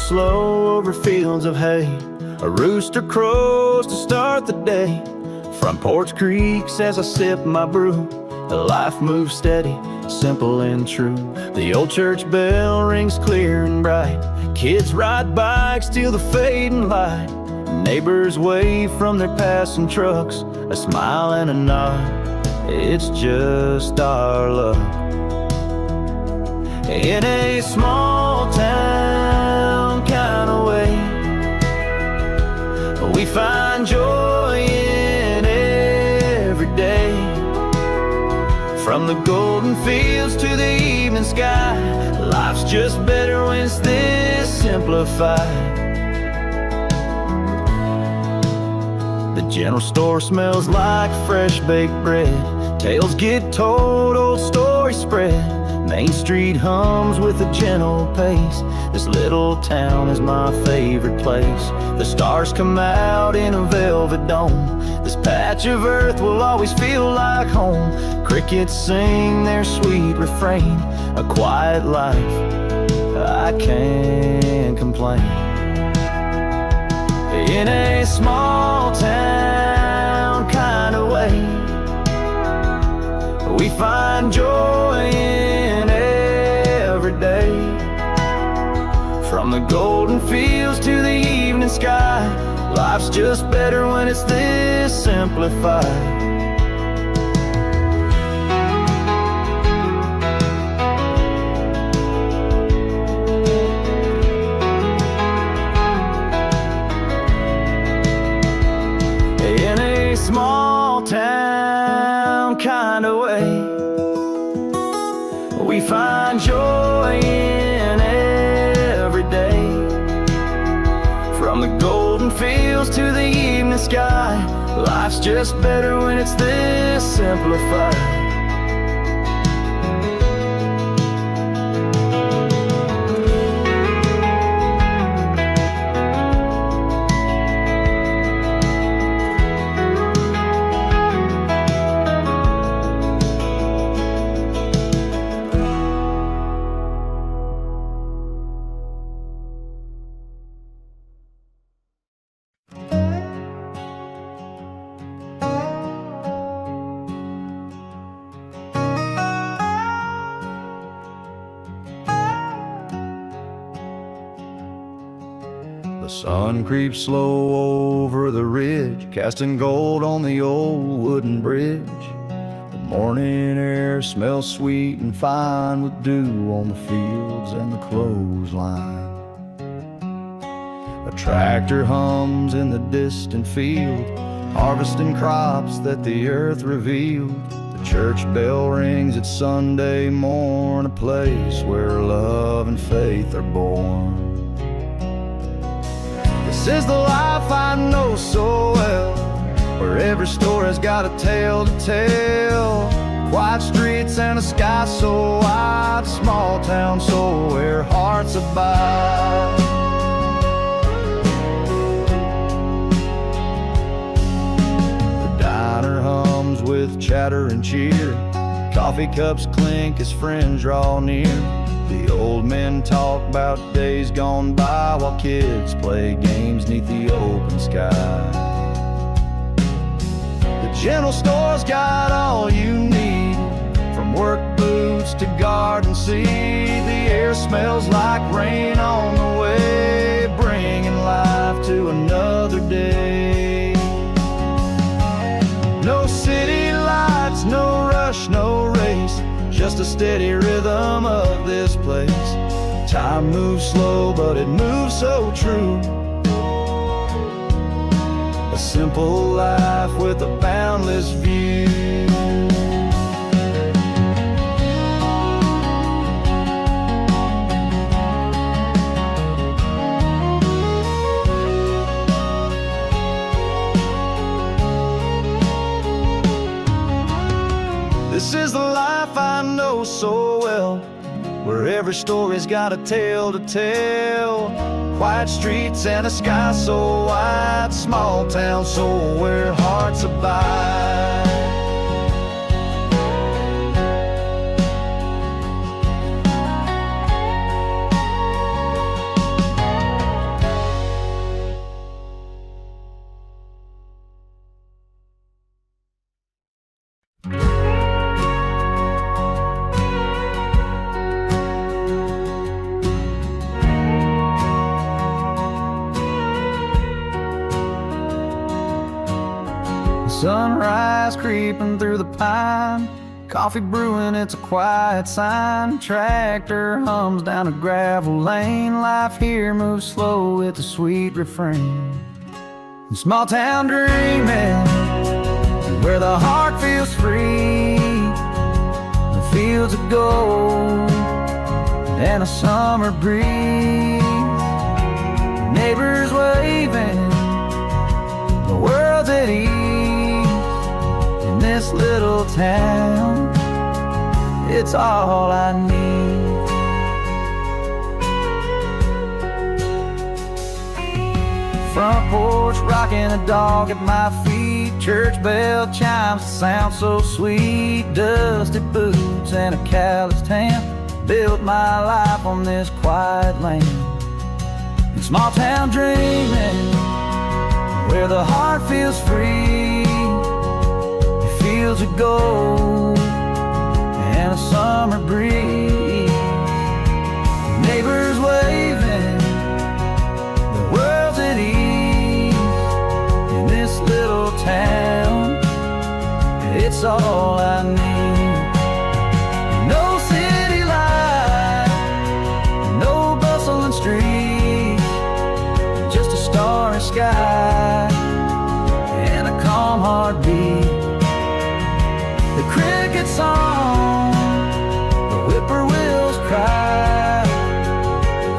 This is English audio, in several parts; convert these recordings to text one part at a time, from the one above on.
slow over fields of hay. A rooster crows to start the day. Front porch creaks as I sip my brew. Life moves steady, simple and true. The old church bell rings clear and bright. Kids ride bikes till the fading light. Neighbors wave from their passing trucks, a smile and a nod. It's just our luck. In a small town kind of way, we find joy in every day. From the golden fields to the evening sky, life's just better when it's this simplified. The general store smells like fresh baked bread. Tales get told, old stories spread. Main Street hums with a gentle pace. This little town is my favorite place. The stars come out in a velvet dome. This patch of earth will always feel like home. Crickets sing their sweet refrain. A quiet life, I can't complain. In a small town kind of way, we find joy in every day. From the golden fields to the evening sky, life's just better when it's this simplified. In a small town kind of way, we find joy in every day. From the golden fields to the evening sky, life's just better when it's this simplified. The sun creeps slow over the ridge, casting gold on the old wooden bridge. The morning air smells sweet and fine, with dew on the fields and the clothesline. A tractor hums in the distant field, harvesting crops that the earth revealed. The church bell rings at Sunday morn, a place where love and faith are born. This is the life I know so well, where every story's got a tale to tell. Quiet streets and a sky so wide, small town soul where hearts abide. The diner hums with chatter and cheer, coffee cups clink as friends draw near. The old men talk about days gone by, while kids play games neath the open sky. The general store's got all you need, from work boots to garden seed. The air smells like rain on the way, bringing life to another day. No city lights, no rush, no race, just a steady rhythm of this place. Time moves slow, but it moves so true. A simple life with a boundless view. This is the life I know so well, where every story's got a tale to tell. Quiet streets and a sky so wide, small town soul where hearts abide. The sunrise creeping through the pine, coffee brewing, it's a quiet sign. Tractor hums down a gravel lane. Life here moves slow with a sweet refrain. Small town dreaming, where the heart feels free. The fields of gold and a summer breeze. Neighbors waving, the world's at ease. In this little town, it's all I need. Front porch rocking a dog at my feet. Church bell chimes sound so sweet. Dusty boots and a calloused hand built my life on this quiet land. In small town dreaming, where the heart feels free. It feels of gold and a summer breeze. Neighbors waving, the world's at ease. In this little town, it's all I need. No city life, no bustling streets, just a starry sky and a calm heartbeat. The cricket song, the whippoorwills cry.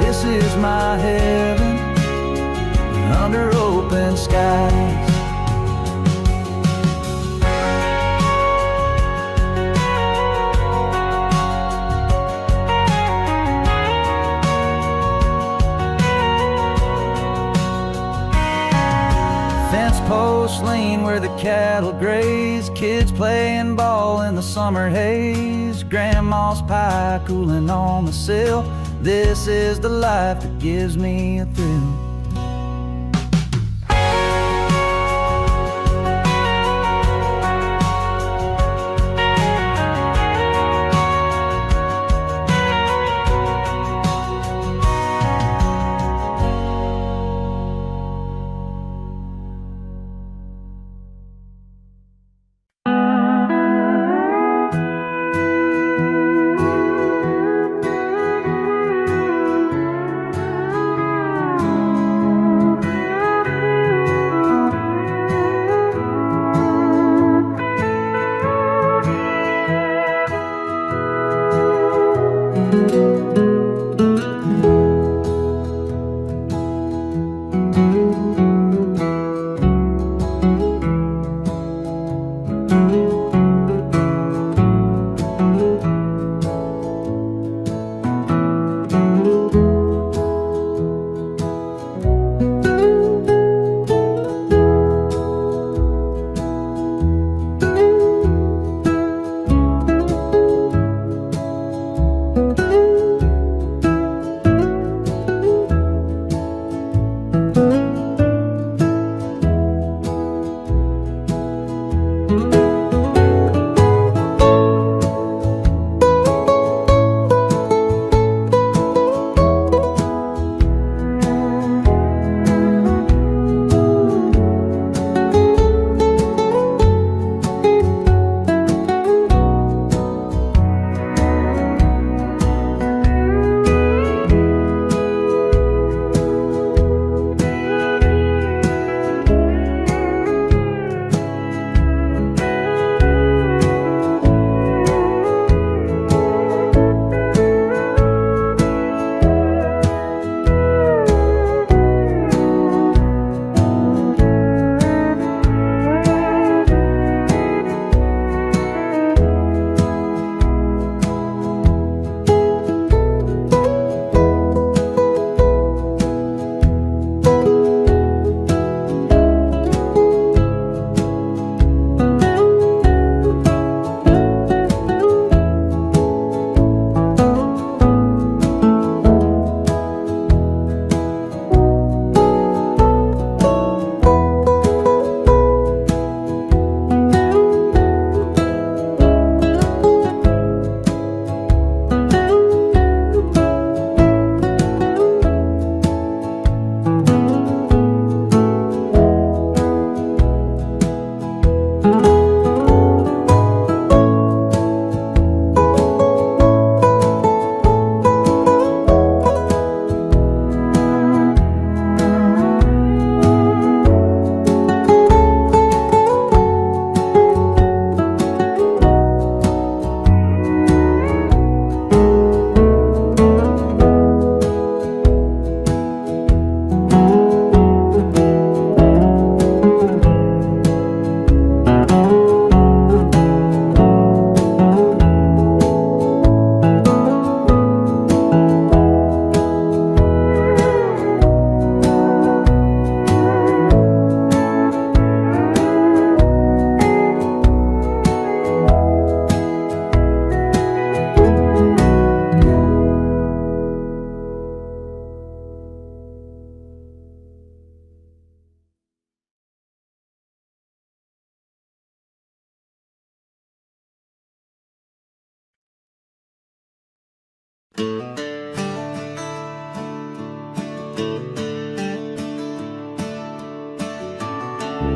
This is my heaven under open skies. Fence posts lean where the cattle graze. Kids playing ball in the summer haze. Grandma's pie cooling on the sill. This is the life that gives me a thrill.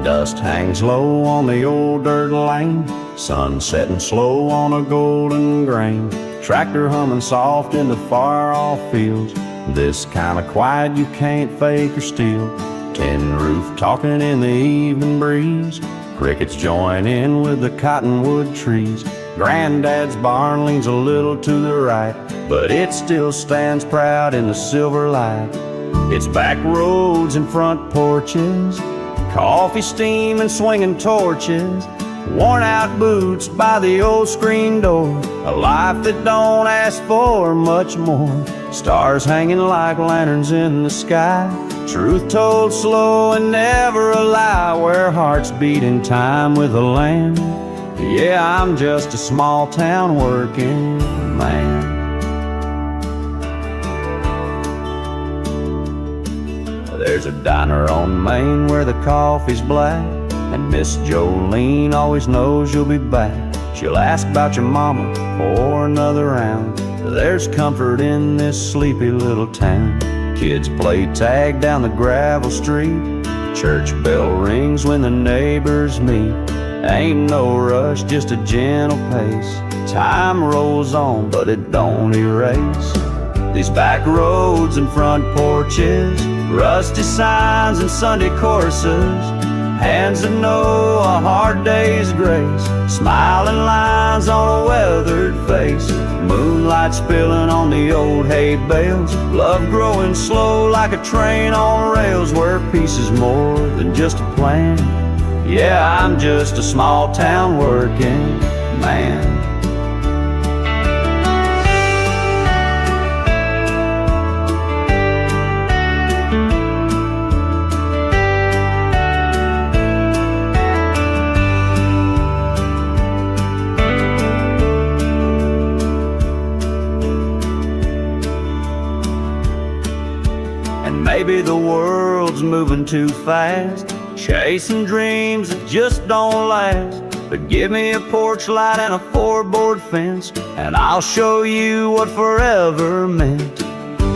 Dust hangs low on the old dirt lane, sun setting slow on a golden grain. Tractor humming soft in the far-off fields, this kind of quiet you can't fake or steal. Tin roof talking in the evening breeze, crickets join in with the cottonwood trees. Granddad's barn leans a little to the right, but it still stands proud in the silver light. Its back roads and front porches, coffee steam and swinging torches, worn out boots by the old screen door, a life that don't ask for much more. Stars hanging like lanterns in the sky, truth told slow and never a lie, where hearts beat in time with the land. Yeah, I'm just a small town working man. There's a diner on Main where the coffee's black, and Miss Jolene always knows you'll be back. She'll ask about your mama for another round. There's comfort in this sleepy little town. Kids play tag down the gravel street, church bell rings when the neighbors meet. Ain't no rush, just a gentle pace. Time rolls on, but it don't erase these back roads and front porches, rusty signs and Sunday courses, hands that know a hard day's grace, smiling lines on a weathered face, moonlight spilling on the old hay bales, love growing slow like a train on rails, where peace is more than just a plan. Yeah, I'm just a small town working man. Maybe the world's moving too fast, chasing dreams that just don't last. But give me a porch light and a four-board fence, and I'll show you what forever meant.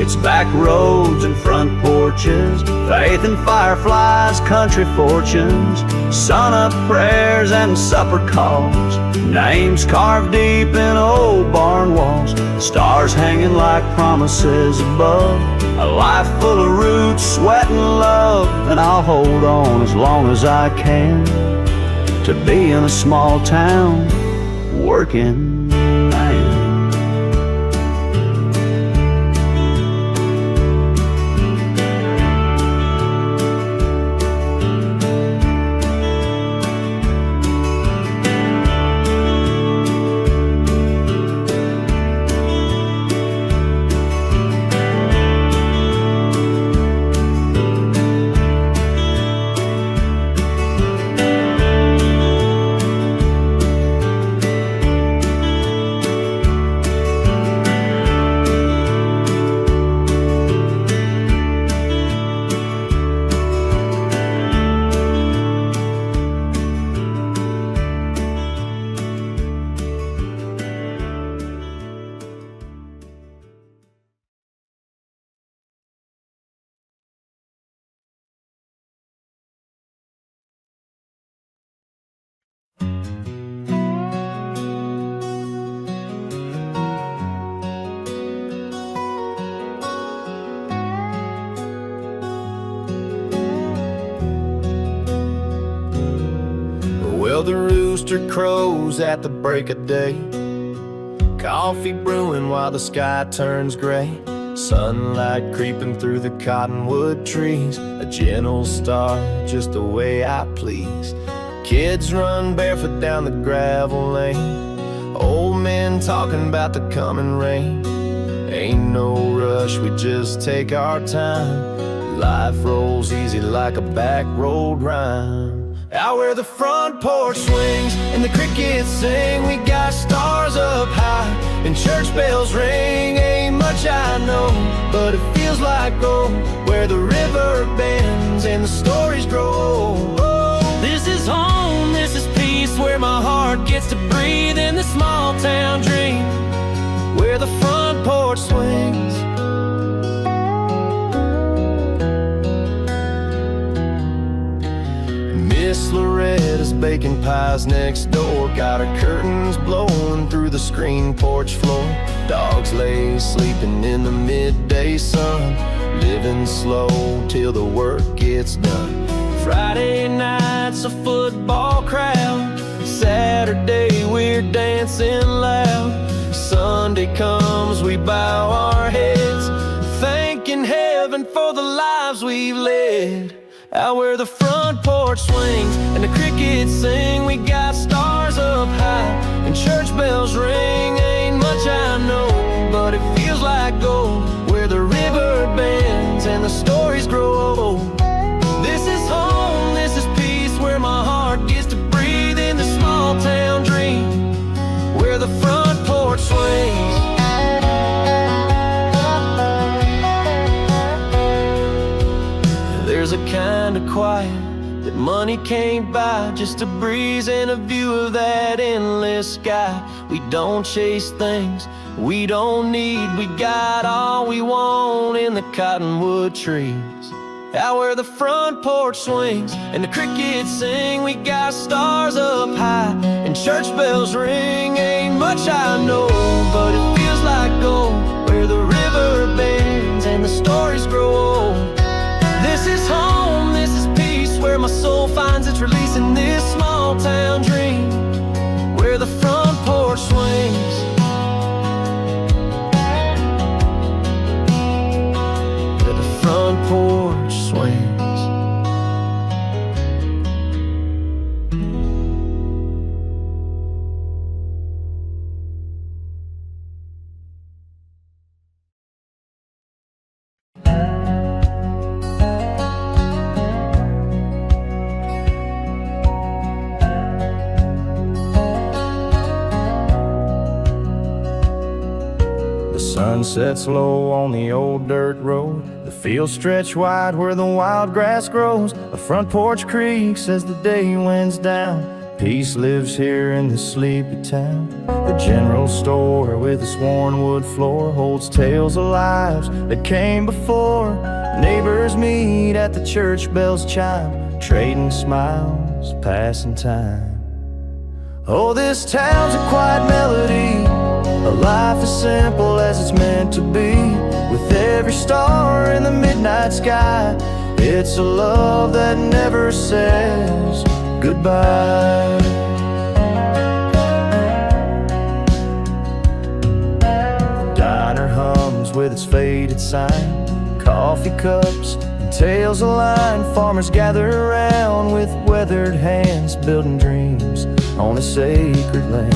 It's back roads and front porches, faith and fireflies, country fortunes, sun-up prayers and supper calls, names carved deep in old barn walls, stars hanging like promises above, a life full of roots, sweat and love. And I'll hold on as long as I can to be in a small town working man. Well, the rooster crows at the break of day, coffee brewing while the sky turns gray, sunlight creeping through the cottonwood trees, a gentle star just the way I please. Kids run barefoot down the gravel lane, old men talking about the coming rain. Ain't no rush, we just take our time, life rolls easy like a back road rhyme. Out where the front porch swings and the crickets sing, we got stars up high and church bells ring. Ain't much I know, but it feels like gold, where the river bends and the stories grow old. This is home, this is peace, where my heart gets to breathe in the small town dream, where the front porch swings. Miss Loretta's baking pies next door. Got her curtains blowing through the screen porch floor. Dogs lay sleeping in the midday sun, living slow till the work gets done. Friday night's a football crowd, Saturday we're dancing loud. Sunday comes, we bow our heads, thanking heaven for the lives we've led. Out where the front porch swings and the crickets sing, we got stars up high and church bells ring. Ain't much I know, but it feels like gold. Where the river bends and the stories grow old. This is home, this is peace, where my heart gets to breathe in the small town dream, where the front porch swings. There's a kind of quiet that money can't buy, just a breeze and a view of that endless sky. We don't chase things we don't need, we got all we want in the cottonwood trees. Out where the front porch swings and the crickets sing, we got stars up high and church bells ring. Ain't much I know, but it feels like gold. Where the river bends and the stories grow old. This is home, this is peace, where my soul finds its release in this small town dream, where the front porch swings. Where the front porch swings. Sun sets low on the old dirt road. The fields stretch wide where the wild grass grows. A front porch creaks as the day winds down. Peace lives here in this sleepy town. The general store with its worn wood floor holds tales of lives that came before. Neighbors meet at the church bells chime, trading smiles, passing time. Oh, this town's a quiet melody, a life as simple as it's meant to be. With every star in the midnight sky, it's a love that never says goodbye. The diner hums with its faded sign, coffee cups and tales align. Farmers gather around with weathered hands, building dreams on a sacred land.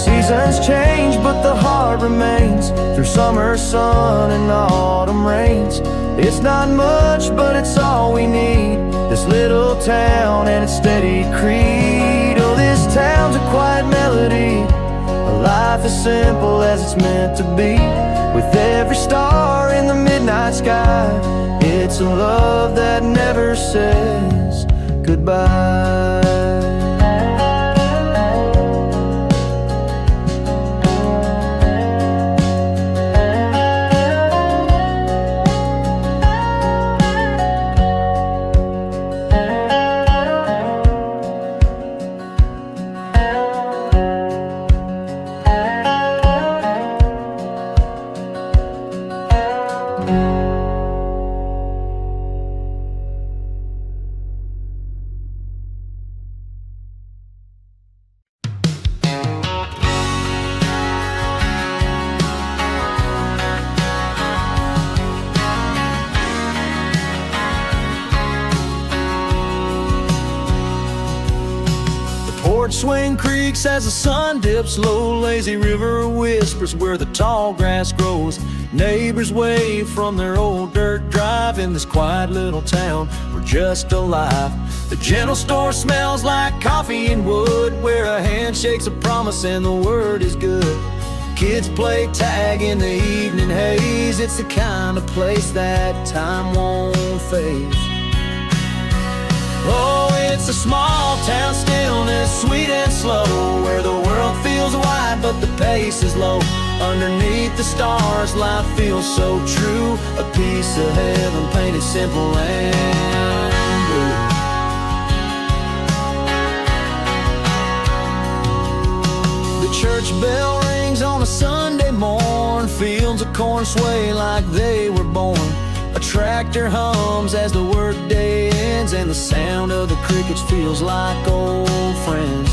Seasons change, but the heart remains through summer sun and autumn rains. It's not much, but it's all we need. This little town and its steady creed. Oh, this town's a quiet melody, a life as simple as it's meant to be. With every star in the midnight sky, it's a love that never says goodbye. Porch swing creaks as the sun dips low. Lazy river whispers where the tall grass grows. Neighbors wave from their old dirt drive. In this quiet little town, we're just alive. The general store smells like coffee and wood, where a handshake's a promise and the word is good. Kids play tag in the evening haze. It's the kind of place that time won't fade. Oh, it's a small town stillness, sweet and slow, where the world feels wide but the pace is low. Underneath the stars, life feels so true, a piece of heaven painted simple and Church bell rings on a Sunday morn. Fields of corn sway like they were born. A tractor hums as the workday ends, and the sound of the crickets feels like old friends.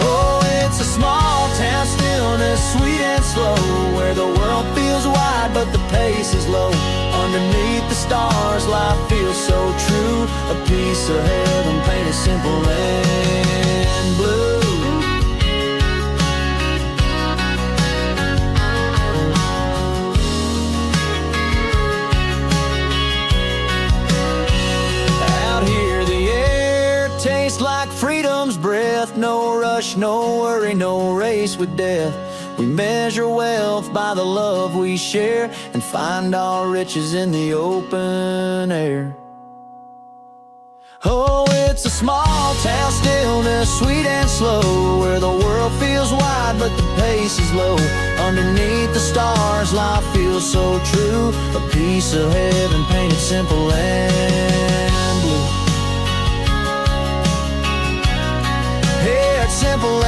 Oh, it's a small town stillness, sweet and slow, where the world feels wide but the pace is low. Underneath the stars, life feels so true. A piece of heaven painted simple and blue. Out here the air tastes like freedom's breath. No rush, no worry, no race with death. We measure wealth by the love we share, and find our riches in the open air. Oh, it's a small town stillness, sweet and slow, where the world feels wide but the pace is low. Underneath the stars, life feels so true. A piece of heaven painted simple and blue. Yeah, it's simple